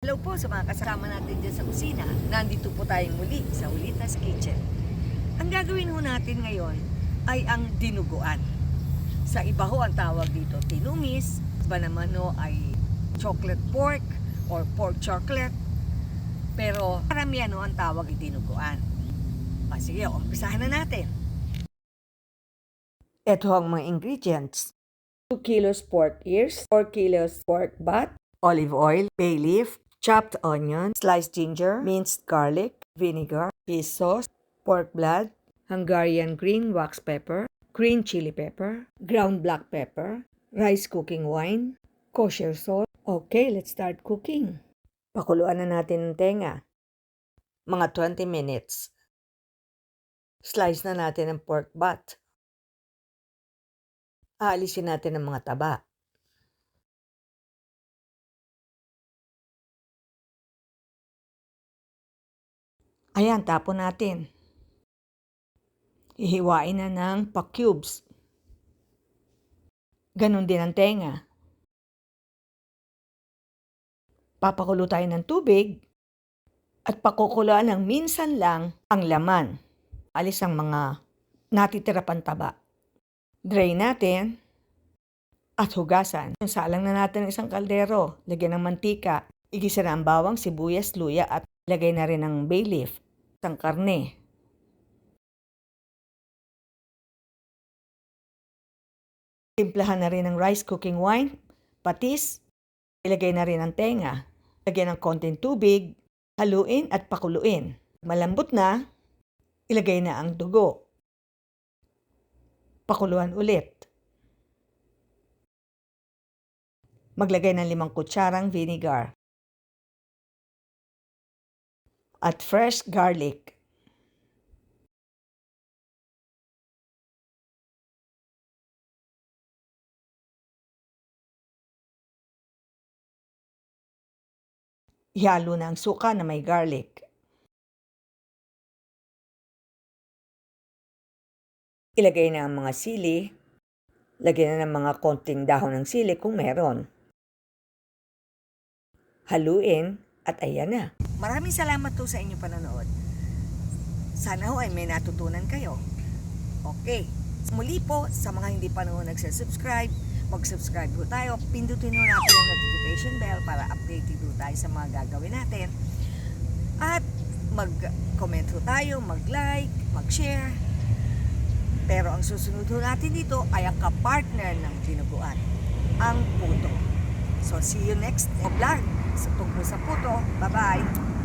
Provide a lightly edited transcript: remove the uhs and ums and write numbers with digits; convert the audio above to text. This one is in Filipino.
Hello po sa mga kasama natin dyan sa kusina. Nandito po tayong muli sa Ulitas Kitchen. Ang gagawin ho natin ngayon ay ang dinuguan. Sa iba ho ang tawag dito tinumis, iba naman ho ay chocolate pork or pork chocolate. Pero karamihan ho ang tawag ay dinuguan. Sige, umpisahan na natin. Ito ang mga ingredients. 2 kilos pork ears, 4 kilos pork butt, olive oil, bay leaf, chopped onion, sliced ginger, minced garlic, vinegar, fish sauce, pork blood, Hungarian green wax pepper, green chili pepper, ground black pepper, rice cooking wine, kosher salt. Okay, let's start cooking. Pakuluan na natin ng tenga. Mga 20 minutes. Slice na natin ang pork butt. Aalisin natin ang mga taba. Ayan, tapon natin. Hihiwain na ng pa-cubes. Ganon din ang tenga. Papakulo tayo ng tubig at pakukuluan ng minsan lang ang laman. Alis ang mga natitira pang taba. Drain natin at hugasan. Salang na natin ng isang kaldero. Lagyan ng mantika. Igisa na ang bawang, sibuyas, luya at lagay na rin ng bay leaf. Isang karne. Timplahan na rin ng rice cooking wine, patis, ilagay na rin ang tenga. Lagyan ng konting tubig, haluin at pakuluin. Malambot na, ilagay na ang dugo. Pakuluan ulit. Maglagay ng 5 kutsarang vinegar. At fresh garlic. Ihalo na ang suka na may garlic. Ilagay na ang mga sili. Lagyan na ng mga konting dahon ng sili kung meron. Haluin at ayan na. Maraming salamat po sa inyong panonood. Sana ho ay may natutunan kayo. Okay. Muli po, sa mga hindi pa noon nagsasubscribe, mag-subscribe po tayo. Pindutin ho natin ang notification bell para updated po tayo sa mga gagawin natin. At mag-comment ho tayo, mag-like, mag-share. Pero ang susunod ho natin dito ay ang kapartner ng dinuguan, ang puto. So see you next vlog. Tungkol sa puto. Bye-bye!